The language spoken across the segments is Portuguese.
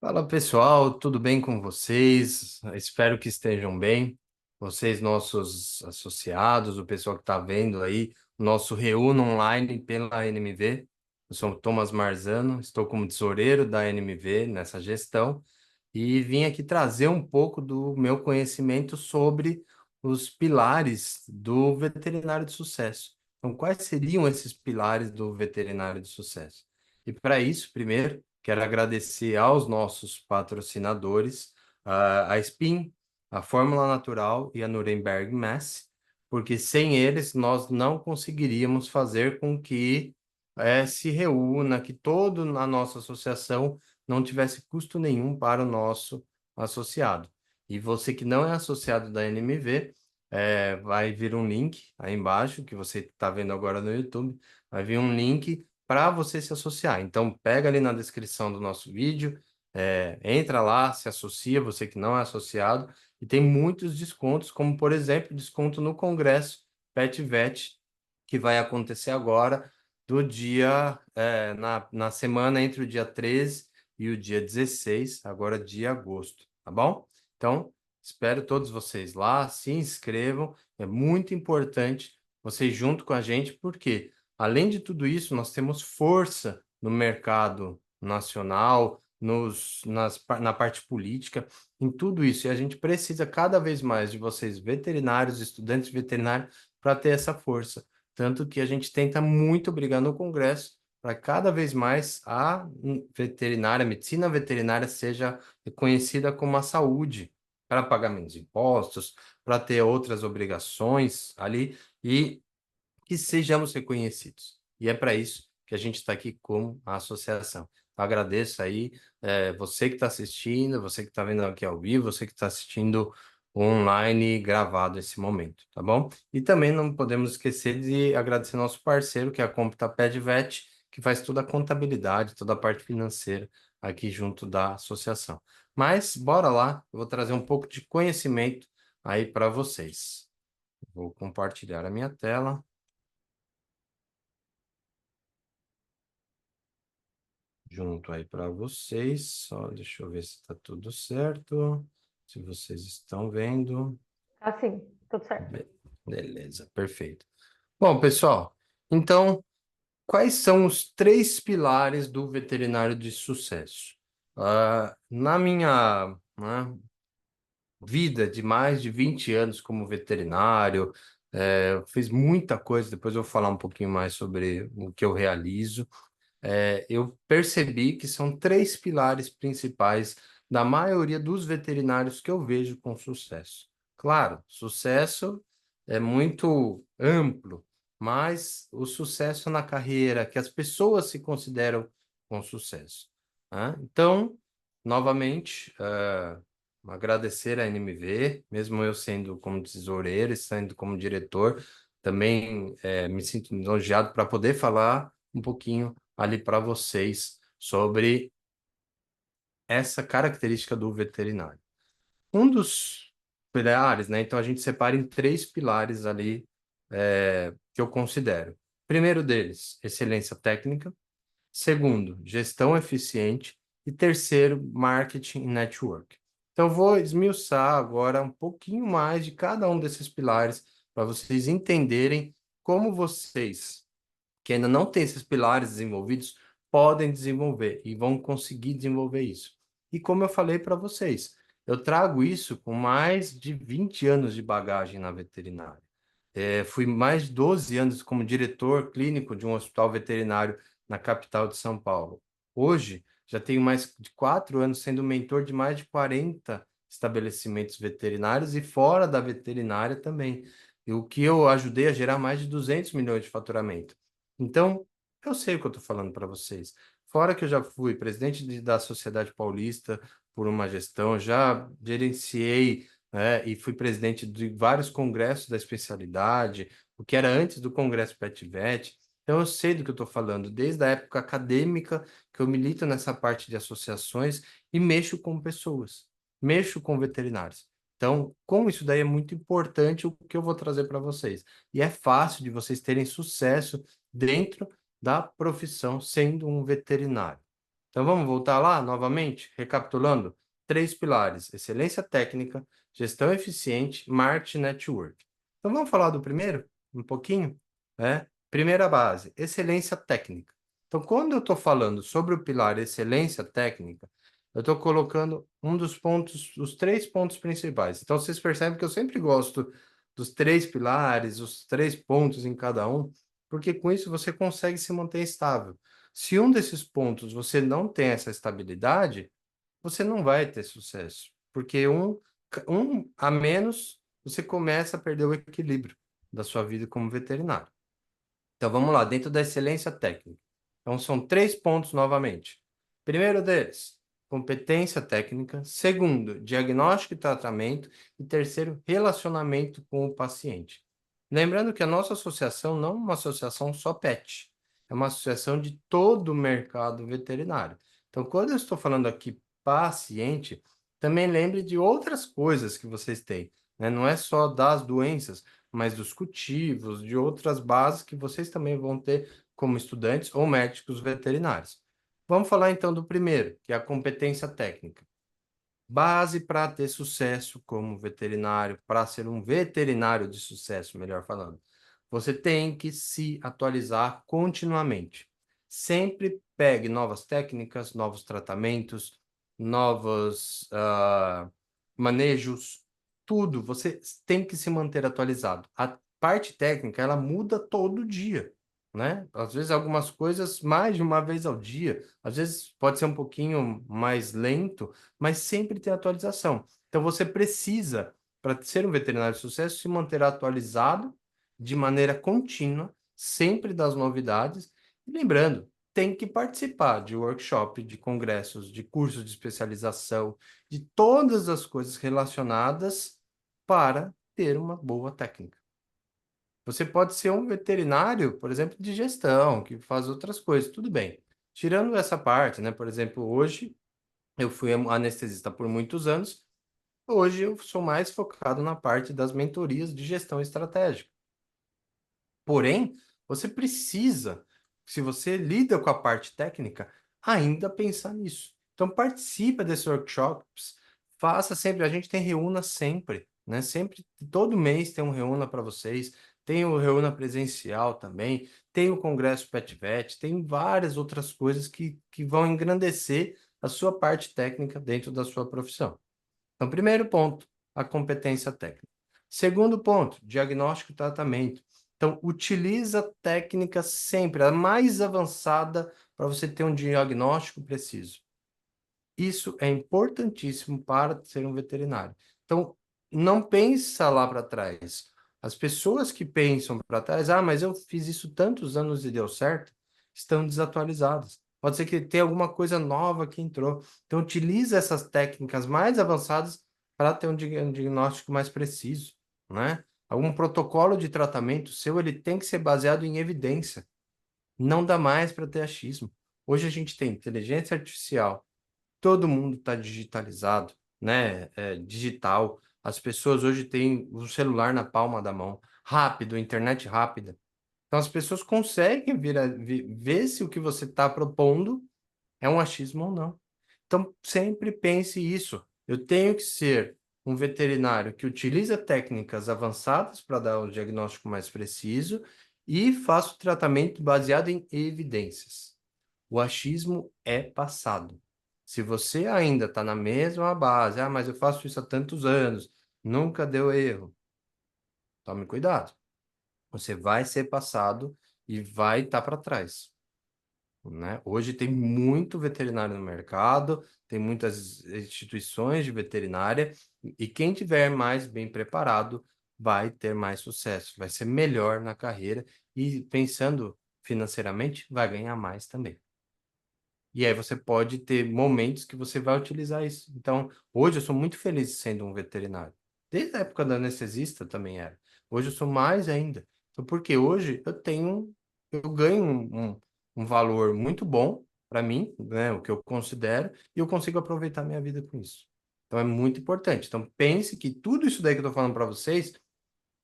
Fala pessoal, tudo bem com vocês? Espero que estejam bem. Vocês, nossos associados, o pessoal que está vendo aí, o nosso Reúno Online pela NMV. Eu sou o Thomas Marzano, estou como tesoureiro da NMV nessa gestão e vim aqui trazer um pouco do meu conhecimento sobre os pilares do veterinário de sucesso. Então, quais seriam esses pilares do veterinário de sucesso? E para isso, primeiro, quero agradecer aos nossos patrocinadores, a Spin, a Fórmula Natural e a Nuremberg Mass, porque sem eles nós não conseguiríamos fazer com que se reúna, que toda a nossa associação não tivesse custo nenhum para o nosso associado. E você que não é associado da NMV, vai vir um link aí embaixo, que você está vendo agora no YouTube, vai vir um link para você se associar. Então, pega ali na descrição do nosso vídeo, entra lá, se associa, você que não é associado, e tem muitos descontos, como, por exemplo, desconto no Congresso Pet Vet, que vai acontecer agora, do dia, na semana entre o dia 13 e o dia 16, agora de agosto, tá bom? Então, espero todos vocês lá, se inscrevam, é muito importante vocês junto com a gente, porque além de tudo isso, nós temos força no mercado nacional, na parte política, em tudo isso. E a gente precisa cada vez mais de vocês, veterinários, estudantes veterinários, para ter essa força. Tanto que a gente tenta muito brigar no Congresso para cada vez mais a veterinária, a medicina veterinária seja reconhecida como a saúde, para pagar menos impostos, para ter outras obrigações ali. E que sejamos reconhecidos. E é para isso que a gente está aqui como a associação. Agradeço aí, você que está assistindo, você que está vendo aqui ao vivo, você que está assistindo online gravado esse momento, tá bom? E também não podemos esquecer de agradecer nosso parceiro, que é a Computaped Vet, que faz toda a contabilidade, toda a parte financeira aqui junto da associação. Mas bora lá, eu vou trazer um pouco de conhecimento aí para vocês. Vou compartilhar a minha tela. Junto aí para vocês. Só deixa eu ver se está tudo certo. Se vocês estão vendo. Assim, tudo certo. Be- Beleza, perfeito. Bom, pessoal, então, quais são os três pilares do veterinário de sucesso? Na minha, né, vida de mais de 20 anos como veterinário, eu fiz muita coisa, depois eu vou falar um pouquinho mais sobre o que eu realizo. Eu percebi que são três pilares principais da maioria dos veterinários que eu vejo com sucesso. Claro, sucesso é muito amplo, mas o sucesso na carreira, que as pessoas se consideram com sucesso, né? Então, novamente, agradecer a NMV, mesmo eu sendo como tesoureiro e sendo como diretor, também me sinto lisonjeado para poder falar um pouquinho ali para vocês sobre essa característica do veterinário. Um dos pilares, né? Então a gente separa em três pilares ali que eu considero. Primeiro deles, excelência técnica. Segundo, gestão eficiente. E terceiro, marketing e network. Então, eu vou esmiuçar agora um pouquinho mais de cada um desses pilares para vocês entenderem como vocês que ainda não têm esses pilares desenvolvidos, podem desenvolver e vão conseguir desenvolver isso. E como eu falei para vocês, eu trago isso com mais de 20 anos de bagagem na veterinária. Fui mais de 12 anos como diretor clínico de um hospital veterinário na capital de São Paulo. Hoje, já tenho mais de 4 anos sendo mentor de mais de 40 estabelecimentos veterinários e fora da veterinária também. E o que eu ajudei a gerar mais de 200 milhões de faturamento. Então, eu sei o que eu estou falando para vocês. Fora que eu já fui presidente da Sociedade Paulista por uma gestão, já gerenciei, né, e fui presidente de vários congressos da especialidade, o que era antes do Congresso PetVet. Então, eu sei do que eu estou falando, desde a época acadêmica, que eu milito nessa parte de associações e mexo com pessoas, mexo com veterinários. Então, como isso daí é muito importante, o que eu vou trazer para vocês. E é fácil de vocês terem sucesso dentro da profissão, sendo um veterinário. Então vamos voltar lá novamente, recapitulando. Três pilares: excelência técnica, gestão eficiente, marketing network. Então vamos falar do primeiro, um pouquinho, né? Primeira base, excelência técnica. Então, quando eu estou falando sobre o pilar excelência técnica, eu estou colocando um dos pontos, os três pontos principais. Então, vocês percebem que eu sempre gosto dos três pilares, os três pontos em cada um, porque com isso você consegue se manter estável. Se um desses pontos você não tem essa estabilidade, você não vai ter sucesso, porque um a menos você começa a perder o equilíbrio da sua vida como veterinário. Então vamos lá, dentro da excelência técnica. Então são três pontos novamente. Primeiro deles, competência técnica. Segundo, diagnóstico e tratamento. E terceiro, relacionamento com o paciente. Lembrando que a nossa associação não é uma associação só PET, é uma associação de todo o mercado veterinário. Então, quando eu estou falando aqui paciente, também lembre de outras coisas que vocês têm, né? Não é só das doenças, mas dos cultivos, de outras bases que vocês também vão ter como estudantes ou médicos veterinários. Vamos falar então do primeiro, que é a competência técnica. Base para ter sucesso como veterinário, para ser um veterinário de sucesso, melhor falando. Você tem que se atualizar continuamente. Sempre pegue novas técnicas, novos tratamentos, novos manejos, tudo. Você tem que se manter atualizado. A parte técnica, ela muda todo dia, né? Às vezes algumas coisas mais de uma vez ao dia, às vezes pode ser um pouquinho mais lento, mas sempre tem atualização. Então você precisa, para ser um veterinário de sucesso, se manter atualizado de maneira contínua, sempre das novidades. E lembrando, tem que participar de workshop, de congressos, de cursos de especialização, de todas as coisas relacionadas para ter uma boa técnica. Você pode ser um veterinário, por exemplo, de gestão, que faz outras coisas, tudo bem. Tirando essa parte, né? Por exemplo, hoje eu fui anestesista por muitos anos. Hoje eu sou mais focado na parte das mentorias de gestão estratégica. Porém, você precisa, se você lida com a parte técnica, ainda pensar nisso. Então, participa desses workshops, faça sempre, a gente tem reúna sempre, né? Sempre, todo mês tem um reúna para vocês, tem o reúna presencial também, tem o congresso PetVet, tem várias outras coisas que vão engrandecer a sua parte técnica dentro da sua profissão. Então, primeiro ponto, a competência técnica. Segundo ponto, diagnóstico e tratamento. Então, utiliza a técnica sempre, a mais avançada, para você ter um diagnóstico preciso. Isso é importantíssimo para ser um veterinário. Então, não pensa lá para trás. As pessoas que pensam para trás, mas eu fiz isso tantos anos e deu certo, estão desatualizadas. Pode ser que tenha alguma coisa nova que entrou. Então, utilize essas técnicas mais avançadas para ter um diagnóstico mais preciso, né? Algum protocolo de tratamento seu, ele tem que ser baseado em evidência. Não dá mais para ter achismo. Hoje a gente tem inteligência artificial, todo mundo está digitalizado, né? É, digital. As pessoas hoje têm o celular na palma da mão, rápido, internet rápida. Então as pessoas conseguem ver se o que você está propondo é um achismo ou não. Então sempre pense isso. Eu tenho que ser um veterinário que utiliza técnicas avançadas para dar um diagnóstico mais preciso e faço tratamento baseado em evidências. O achismo é passado. Se você ainda está na mesma base, mas eu faço isso há tantos anos, nunca deu erro, tome cuidado. Você vai ser passado e vai estar para trás, né? Hoje tem muito veterinário no mercado, tem muitas instituições de veterinária, e quem tiver mais bem preparado vai ter mais sucesso, vai ser melhor na carreira e pensando financeiramente, vai ganhar mais também. E aí você pode ter momentos que você vai utilizar isso. Então, hoje eu sou muito feliz sendo um veterinário. Desde a época da anestesista também era. Hoje eu sou mais ainda. Então, porque hoje eu ganho um valor muito bom para mim, né, o que eu considero, e eu consigo aproveitar minha vida com isso. Então é muito importante. Então pense que tudo isso daí que eu estou falando para vocês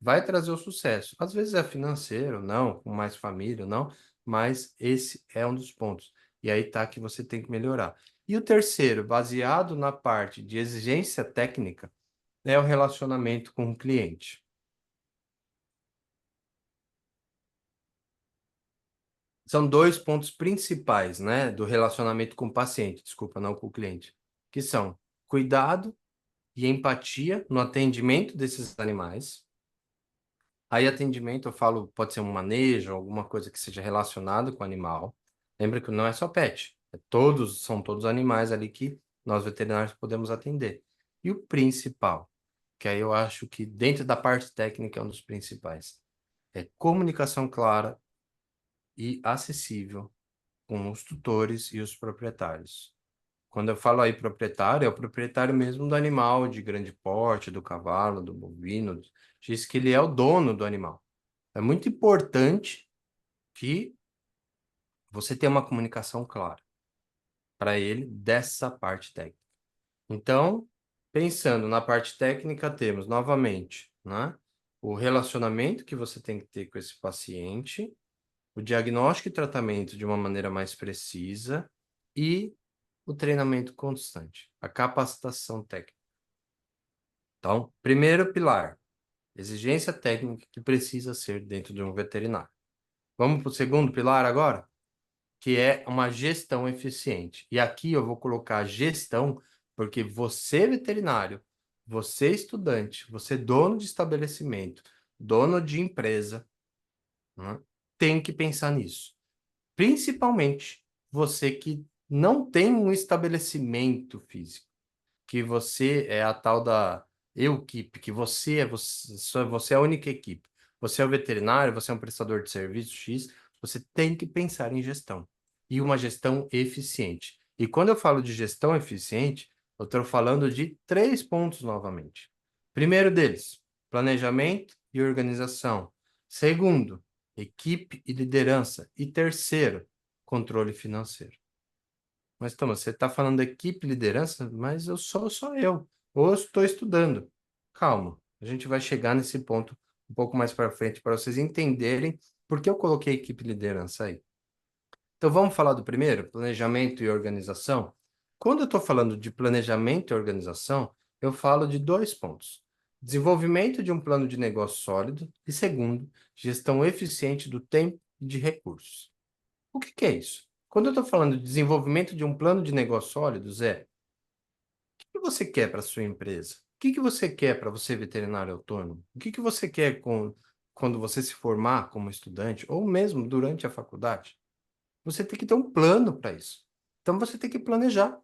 vai trazer o sucesso. Às vezes é financeiro, não, com mais família, não, mas esse é um dos pontos. E aí tá que você tem que melhorar. E o terceiro, baseado na parte de exigência técnica, é o relacionamento com o cliente. São dois pontos principais, né, do relacionamento com o paciente, desculpa, não com o cliente, que são cuidado e empatia no atendimento desses animais. Aí, atendimento, eu falo, pode ser um manejo, alguma coisa que seja relacionado com o animal. Lembra que não é só pet, são todos animais ali que nós veterinários podemos atender. E o principal, que aí eu acho que dentro da parte técnica é um dos principais, é comunicação clara e acessível com os tutores e os proprietários. Quando eu falo aí proprietário, é o proprietário mesmo do animal de grande porte, do cavalo, do bovino, diz que ele é o dono do animal. É muito importante que você tenha uma comunicação clara para ele dessa parte técnica. Então, pensando na parte técnica, temos novamente, né, o relacionamento que você tem que ter com esse paciente, o diagnóstico e tratamento de uma maneira mais precisa e o treinamento constante, a capacitação técnica. Então, primeiro pilar, exigência técnica que precisa ser dentro de um veterinário. Vamos para o segundo pilar agora, que é uma gestão eficiente. E aqui eu vou colocar gestão, porque você, veterinário, você, estudante, você, dono de estabelecimento, dono de empresa, né, tem que pensar nisso. Principalmente você que não tem um estabelecimento físico, que você é a tal da equipe, que você é a única equipe. Você é o veterinário, você é um prestador de serviço X, você tem que pensar em gestão. E uma gestão eficiente. E quando eu falo de gestão eficiente, eu estou falando de três pontos novamente. Primeiro deles, planejamento e organização. Segundo, equipe e liderança. E terceiro, controle financeiro. Mas, Thomas, você está falando da equipe e liderança, mas eu sou só eu. Ou eu estou estudando. Calma, a gente vai chegar nesse ponto um pouco mais para frente para vocês entenderem por que eu coloquei equipe e liderança aí. Então, vamos falar do primeiro, planejamento e organização? Quando eu estou falando de planejamento e organização, eu falo de dois pontos. Desenvolvimento de um plano de negócio sólido e, segundo, gestão eficiente do tempo e de recursos. O que que é isso? Quando eu estou falando de desenvolvimento de um plano de negócio sólido, Zé, o que você quer para a sua empresa? O que que você quer para você, veterinário autônomo? O que que você quer quando você se formar como estudante, ou mesmo durante a faculdade? Você tem que ter um plano para isso. Então você tem que planejar.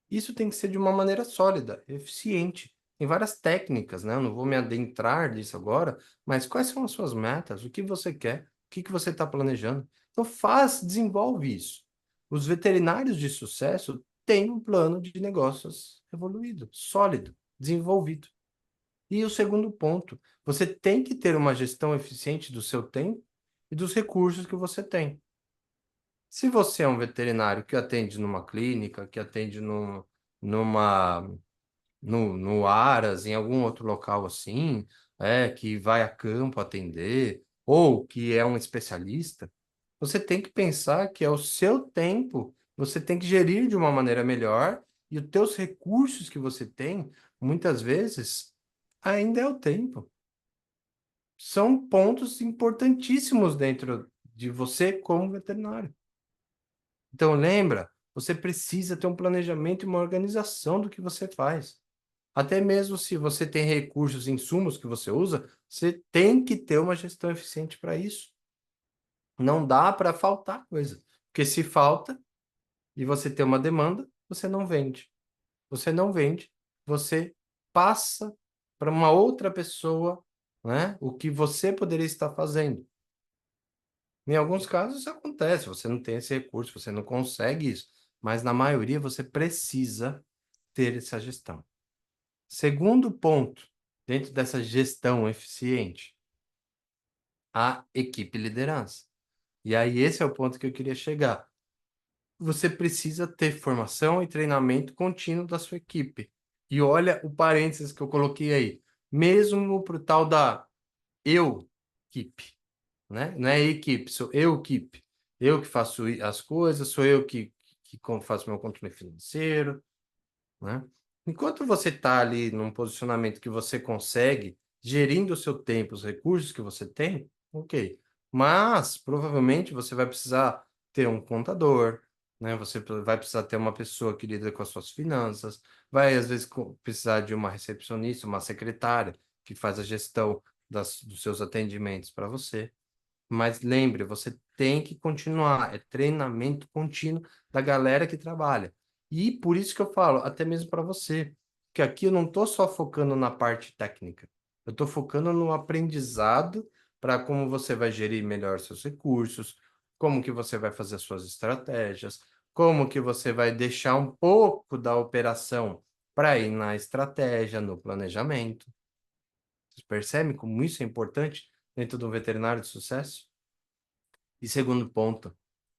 Isso tem que ser de uma maneira sólida, eficiente. Tem várias técnicas, né? Eu não vou me adentrar nisso agora, mas quais são as suas metas? O que você quer? O que que você está planejando? Então desenvolve isso. Os veterinários de sucesso têm um plano de negócios evoluído, sólido, desenvolvido. E o segundo ponto, você tem que ter uma gestão eficiente do seu tempo e dos recursos que você tem. Se você é um veterinário que atende numa clínica, que atende numa, no Aras, em algum outro local assim, que vai a campo atender, ou que é um especialista, você tem que pensar que é o seu tempo, você tem que gerir de uma maneira melhor, e os teus recursos que você tem, muitas vezes, ainda é o tempo. São pontos importantíssimos dentro de você como veterinário. Então, lembra, você precisa ter um planejamento e uma organização do que você faz. Até mesmo se você tem recursos, insumos que você usa, você tem que ter uma gestão eficiente para isso. Não dá para faltar coisa. Porque se falta e você tem uma demanda, você não vende. Você não vende, você passa para uma outra pessoa, né, o que você poderia estar fazendo. Em alguns casos isso acontece, você não tem esse recurso, você não consegue isso, mas na maioria você precisa ter essa gestão. Segundo ponto, dentro dessa gestão eficiente, a equipe e liderança. E aí esse é o ponto que eu queria chegar. Você precisa ter formação e treinamento contínuo da sua equipe. E olha o parênteses que eu coloquei aí. Mesmo para o tal da eu-equipe, né? Não é equipe, sou eu-equipe. Eu que faço as coisas, sou eu que faço meu controle financeiro, né? Enquanto você está ali num posicionamento que você consegue, gerindo o seu tempo, os recursos que você tem, ok. Mas provavelmente você vai precisar ter um contador, né? Você vai precisar ter uma pessoa que lida com as suas finanças, vai às vezes precisar de uma recepcionista, uma secretária que faz a gestão dos seus atendimentos para você. Mas lembre, você tem que continuar, é treinamento contínuo da galera que trabalha. E por isso que eu falo, até mesmo para você, que aqui eu não estou só focando na parte técnica, eu estou focando no aprendizado para como você vai gerir melhor seus recursos, como que você vai fazer as suas estratégias, como que você vai deixar um pouco da operação para ir na estratégia, no planejamento. Você percebe como isso é importante dentro de um veterinário de sucesso? E segundo ponto,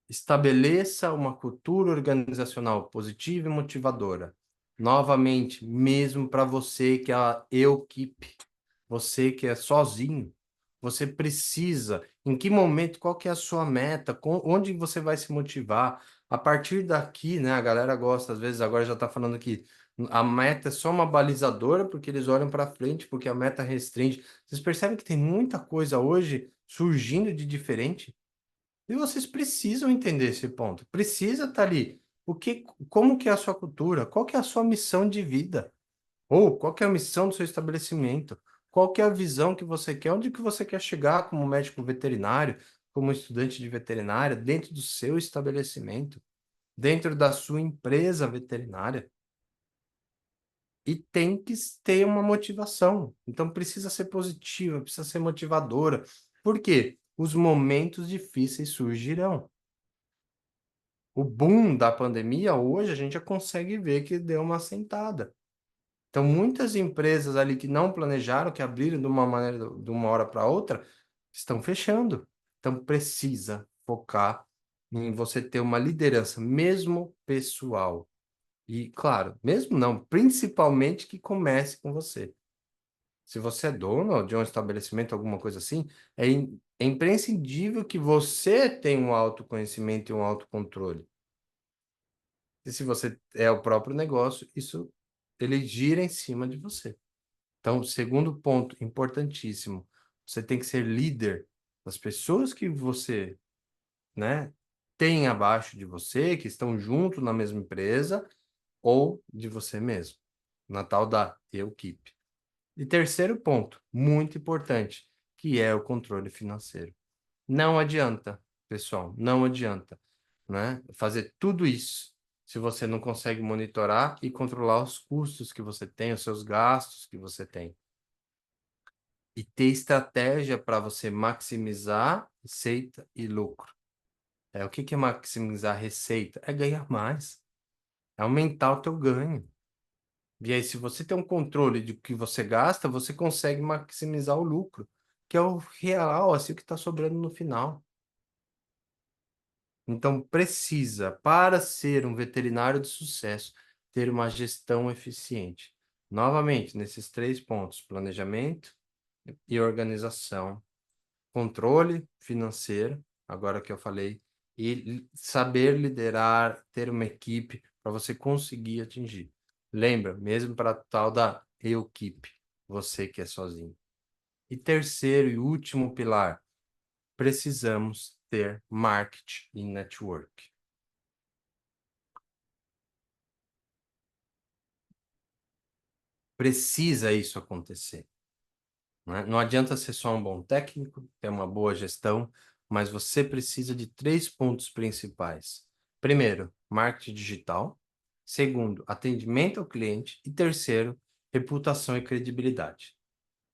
estabeleça uma cultura organizacional positiva e motivadora. Novamente, mesmo para você que é a equipe, você que é sozinho, você precisa, em que momento, qual que é a sua meta, onde você vai se motivar. A partir daqui, né, a galera gosta, às vezes agora já está falando que a meta é só uma balizadora, porque eles olham para frente, porque a meta restringe. Vocês percebem que tem muita coisa hoje surgindo de diferente? E vocês precisam entender esse ponto. Precisa estar ali. Como que é a sua cultura? Qual que é a sua missão de vida? Ou qual que é a missão do seu estabelecimento? Qual que é a visão que você quer? Onde que você quer chegar como médico veterinário, como estudante de veterinária, dentro do seu estabelecimento, dentro da sua empresa veterinária? E tem que ter uma motivação. Então precisa ser positiva, precisa ser motivadora. Por quê? Os momentos difíceis surgirão. O boom da pandemia, hoje a gente já consegue ver que deu uma assentada. Então, muitas empresas ali que não planejaram, que abriram de uma maneira, de uma hora para outra, estão fechando. Então, precisa focar em você ter uma liderança, mesmo pessoal. E, claro, mesmo não, principalmente que comece com você. Se você é dono de um estabelecimento, alguma coisa assim, é imprescindível que você tenha um autoconhecimento e um autocontrole. E se você é o próprio negócio, isso ele gira em cima de você. Então, segundo ponto importantíssimo, você tem que ser líder das pessoas que você, né, tem abaixo de você, que estão junto na mesma empresa, ou de você mesmo, na tal da equipe. E terceiro ponto, muito importante, que é o controle financeiro. Não adianta, pessoal, não adianta, né? Fazer tudo isso se você não consegue monitorar e controlar os custos que você tem, os seus gastos que você tem. E ter estratégia para você maximizar receita e lucro. O que que é maximizar receita? É ganhar mais, é aumentar o teu ganho. E aí, se você tem um controle de que você gasta, você consegue maximizar o lucro, que é o real, assim, o que está sobrando no final. Então, precisa, para ser um veterinário de sucesso, ter uma gestão eficiente. Novamente, nesses três pontos: planejamento e organização, controle financeiro, agora que eu falei, e saber liderar, ter uma equipe para você conseguir atingir. Lembra, mesmo para a tal da equipe, você que é sozinho. E terceiro e último pilar, precisamos ter marketing e network. Precisa isso acontecer, né? Não adianta ser só um bom técnico, ter uma boa gestão, mas você precisa de três pontos principais. Primeiro, marketing digital. Segundo, atendimento ao cliente. E terceiro, reputação e credibilidade.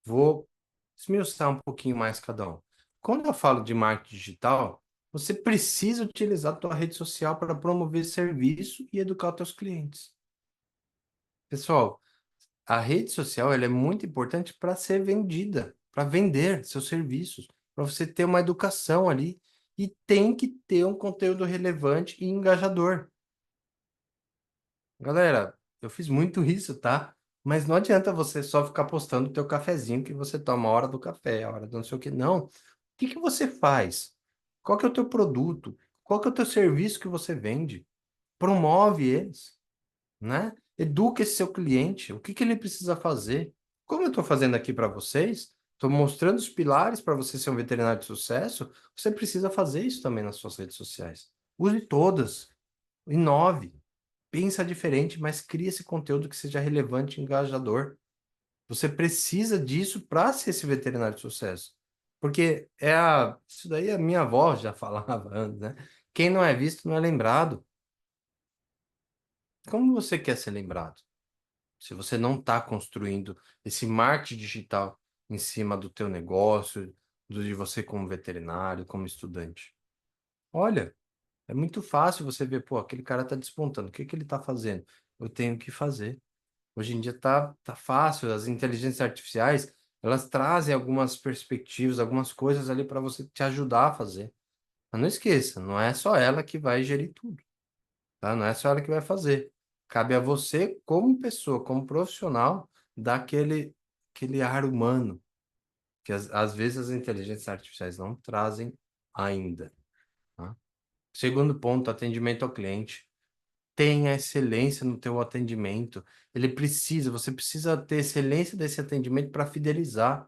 Vou esmiuçar um pouquinho mais cada um. Quando eu falo de marketing digital, você precisa utilizar a tua rede social para promover serviço e educar os teus clientes. Pessoal, a rede social ela é muito importante para ser vendida, para vender seus serviços, para você ter uma educação ali e tem que ter um conteúdo relevante e engajador. Galera, eu fiz muito isso, tá? Mas não adianta você só ficar postando o teu cafezinho que você toma a hora do café, a hora do não sei o que. Não. O que que você faz? Qual que é o teu produto? Qual que é o teu serviço que você vende? promove eles, né? Educa esse seu cliente, o que que ele precisa fazer. Como eu estou fazendo aqui para vocês, estou mostrando os pilares para você ser um veterinário de sucesso, você precisa fazer isso também nas suas redes sociais. Use todas, inove, pensa diferente, mas crie esse conteúdo que seja relevante e engajador. Você precisa disso para ser esse veterinário de sucesso. Porque isso daí a minha avó já falava antes, né? Quem não é visto não é lembrado. Como você quer ser lembrado? Se você não está construindo esse marketing digital em cima do teu negócio, de você como veterinário, como estudante. Olha, é muito fácil você ver, pô, aquele cara está despontando, o que que ele está fazendo? Eu tenho que fazer. Hoje em dia tá fácil, as inteligências artificiais, elas trazem algumas perspectivas, algumas coisas ali para você te ajudar a fazer. Mas não esqueça, não é só ela que vai gerir tudo, tá? Não é só ela que vai fazer. Cabe a você, como pessoa, como profissional, dar aquele ar humano, que às vezes as inteligências artificiais não trazem ainda, tá? Segundo ponto, atendimento ao cliente. Tenha excelência no teu atendimento. Você precisa ter excelência desse atendimento para fidelizar.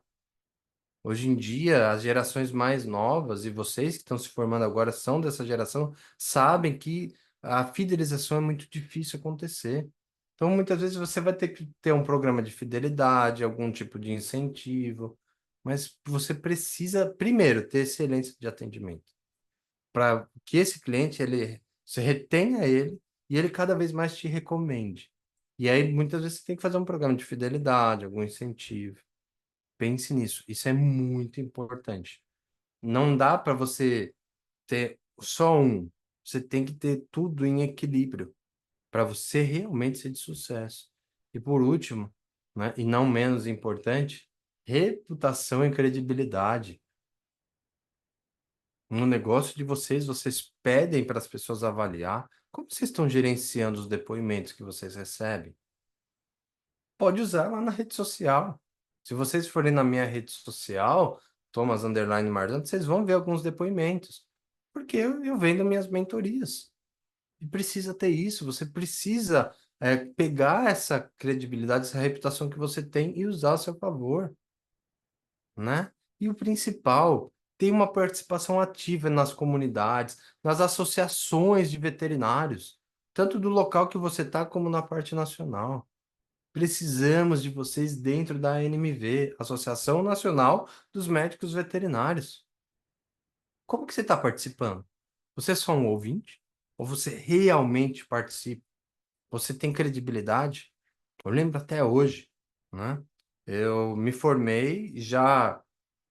Hoje em dia, as gerações mais novas, e vocês que estão se formando agora são dessa geração, sabem que a fidelização é muito difícil acontecer. Então, muitas vezes você vai ter que ter um programa de fidelidade, algum tipo de incentivo, mas você precisa, primeiro, ter excelência de atendimento para que esse cliente você retenha ele e ele cada vez mais te recomende. E aí muitas vezes você tem que fazer um programa de fidelidade, algum incentivo. Pense nisso. Isso é muito importante. Não dá para você ter só um. Você tem que ter tudo em equilíbrio para você realmente ser de sucesso. E por último, né, e não menos importante, reputação e credibilidade. No negócio de vocês, vocês pedem para as pessoas avaliar. Como vocês estão gerenciando os depoimentos que vocês recebem? Pode usar lá na rede social. Se vocês forem na minha rede social, Thomas Underline Marzano, vocês vão ver alguns depoimentos. Porque eu vendo minhas mentorias. E precisa ter isso. Você precisa pegar essa credibilidade, essa reputação que você tem e usar a seu favor, né? E o principal, tem uma participação ativa nas comunidades, nas associações de veterinários, tanto do local que você está como na parte nacional. Precisamos de vocês dentro da ANMV, Associação Nacional dos Médicos Veterinários. Como que você está participando? Você é só um ouvinte? Ou você realmente participa? Você tem credibilidade? Eu lembro até hoje, né? Eu me formei, já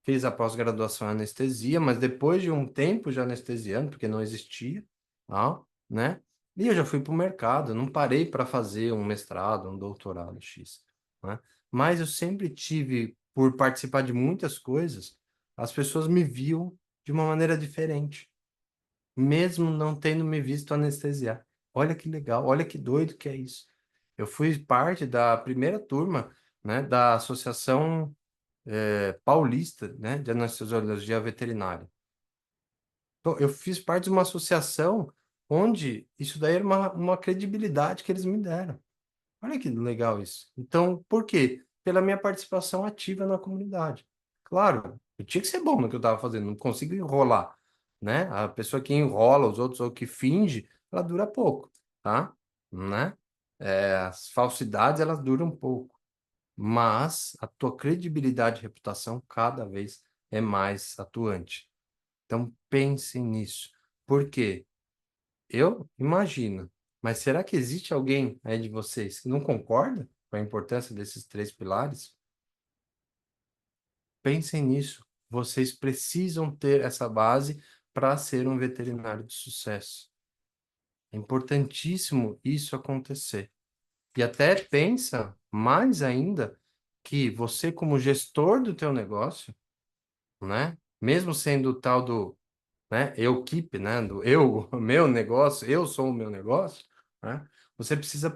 fiz a pós-graduação em anestesia, mas depois de um tempo já anestesiando, porque não existia, tá? Né? E eu já fui para o mercado, não parei para fazer um mestrado, um doutorado X, né? Mas eu sempre tive, por participar de muitas coisas, as pessoas me viam de uma maneira diferente, mesmo não tendo me visto anestesiar. Olha que legal, olha que doido que é isso. Eu fui parte da primeira turma, né, da Associação Paulista, né, de Anestesiologia Veterinária. Então, eu fiz parte de uma associação onde isso daí era uma credibilidade que eles me deram. Olha que legal isso. Então, por quê? Pela minha participação ativa na comunidade. Claro, eu tinha que ser bom no que eu estava fazendo, não consigo enrolar, né? A pessoa que enrola os outros ou que finge, ela dura pouco, tá? Né? As falsidades, elas duram pouco, mas a tua credibilidade e reputação cada vez é mais atuante. Então, pense nisso. Por quê? Eu imagino. Mas será que existe alguém aí de vocês que não concorda com a importância desses três pilares? Pensem nisso. Vocês precisam ter essa base para ser um veterinário de sucesso. É importantíssimo isso acontecer. E até pensa mais ainda que você, como gestor do teu negócio, né? Mesmo sendo o tal do, né? Eu keep, né? Do eu, meu negócio, eu sou o meu negócio, né? Você precisa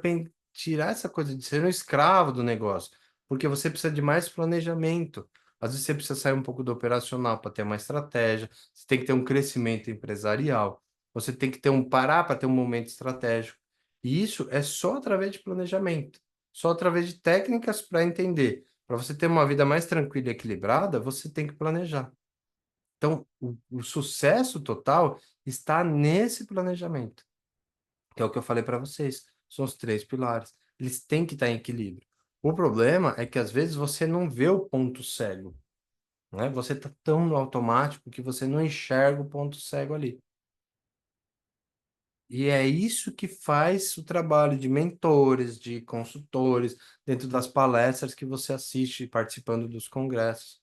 tirar essa coisa de ser um escravo do negócio, porque você precisa de mais planejamento. Às vezes você precisa sair um pouco do operacional para ter uma estratégia, você tem que ter um crescimento empresarial. você tem que ter um parar para ter um momento estratégico. E isso é só através de planejamento, só através de técnicas para entender. Para você ter uma vida mais tranquila e equilibrada, você tem que planejar. Então, o sucesso total está nesse planejamento, que é o que eu falei para vocês. São os três pilares. Eles têm que estar em equilíbrio. O problema é que às vezes você não vê o ponto cego, né? Você está tão no automático que você não enxerga o ponto cego ali. E é isso que faz o trabalho de mentores, de consultores, dentro das palestras que você assiste participando dos congressos.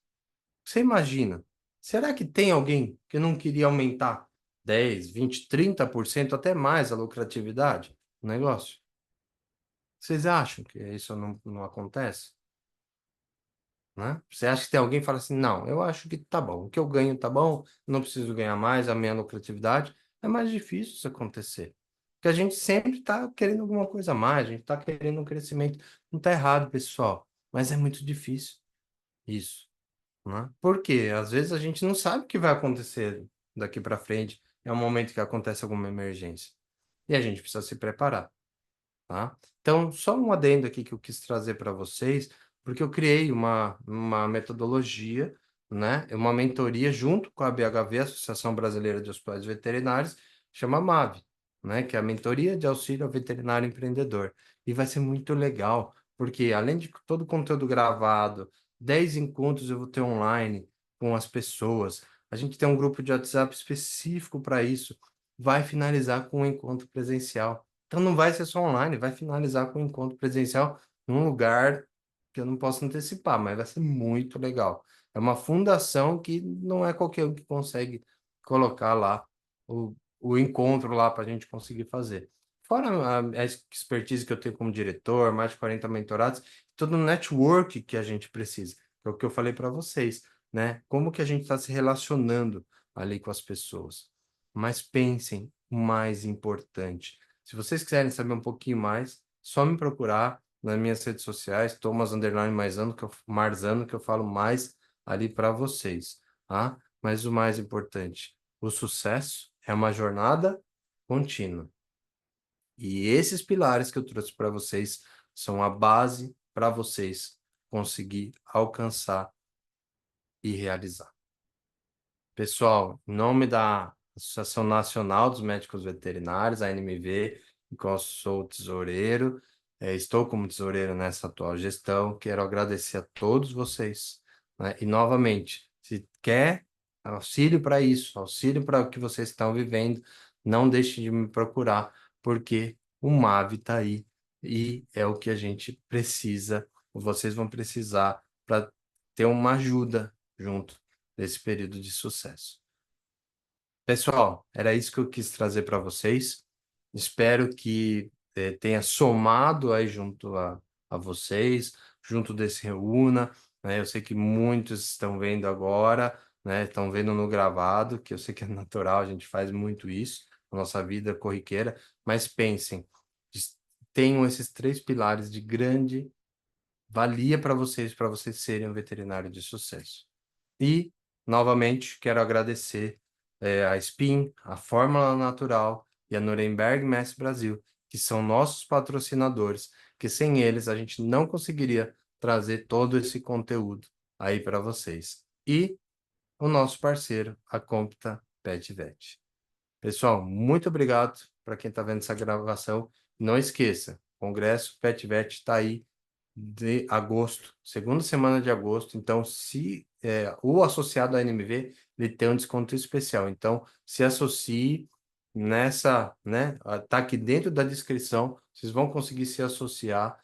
Você imagina, será que tem alguém que não queria aumentar 10, 20, 30% até mais a lucratividade do negócio? Vocês acham que isso não acontece? Né? Você acha que tem alguém que fala assim, não, eu acho que tá bom, o que eu ganho tá bom, não preciso ganhar mais, a minha lucratividade. É mais difícil isso acontecer. Porque a gente sempre está querendo alguma coisa a mais, a gente está querendo um crescimento. Não está errado, pessoal, mas é muito difícil isso, né? Por quê? Às vezes a gente não sabe o que vai acontecer daqui para frente, é um momento que acontece alguma emergência. E a gente precisa se preparar, tá? Então, só um adendo aqui que eu quis trazer para vocês, porque eu criei uma metodologia, né? Uma mentoria junto com a BHV, Associação Brasileira de Hospitais Veterinários, chama MAV, né? Que é a Mentoria de Auxílio ao Veterinário Empreendedor. E vai ser muito legal, porque além de todo o conteúdo gravado, 10 encontros eu vou ter online com as pessoas. A gente tem um grupo de WhatsApp específico para isso. Vai finalizar com um encontro presencial. Então não vai ser só online, vai finalizar com um encontro presencial num lugar que eu não posso antecipar, mas vai ser muito legal. É uma fundação que não é qualquer um que consegue colocar lá o encontro lá para a gente conseguir fazer. Fora a expertise que eu tenho como diretor, mais de 40 mentorados, todo o network que a gente precisa, que é o que eu falei para vocês, né? Como que a gente está se relacionando ali com as pessoas. Mas pensem, o mais importante. Se vocês quiserem saber um pouquinho mais, só me procurar nas minhas redes sociais, Thomas Underline Marzano, que eu falo mais ali para vocês, tá? Mas o mais importante, o sucesso é uma jornada contínua. E esses pilares que eu trouxe para vocês são a base para vocês conseguir alcançar e realizar. Pessoal, em nome da Associação Nacional dos Médicos Veterinários, a ANMV, em qual eu sou tesoureiro, estou como tesoureiro nessa atual gestão, quero agradecer a todos vocês, né? E, novamente, se quer auxílio para isso, auxílio para o que vocês estão vivendo, não deixe de me procurar, porque o MAV está aí e é o que a gente precisa, vocês vão precisar para ter uma ajuda junto desse período de sucesso. Pessoal, era isso que eu quis trazer para vocês. Espero que tenha somado aí junto a vocês, junto desse Reúna, né? Eu sei que muitos estão vendo agora, né? Estão vendo no gravado, que eu sei que é natural, a gente faz muito isso na nossa vida corriqueira, mas pensem, tenham esses três pilares de grande valia para vocês serem um veterinário de sucesso. E, novamente, quero agradecer a Spin, a Fórmula Natural e a Nuremberg Mass Brasil, que são nossos patrocinadores, que sem eles a gente não conseguiria trazer todo esse conteúdo aí para vocês. E o nosso parceiro, a Compta Pet Vet. Pessoal, muito obrigado para quem está vendo essa gravação. Não esqueça, o Congresso Pet Vet está aí de agosto, segunda semana de agosto. Então, se o associado à NMV, ele tem um desconto especial. Então, se associe nessa, né? Tá aqui dentro da descrição. Vocês vão conseguir se associar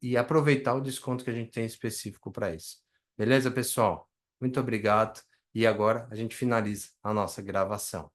e aproveitar o desconto que a gente tem específico para isso. Beleza, pessoal? Muito obrigado. E agora a gente finaliza a nossa gravação.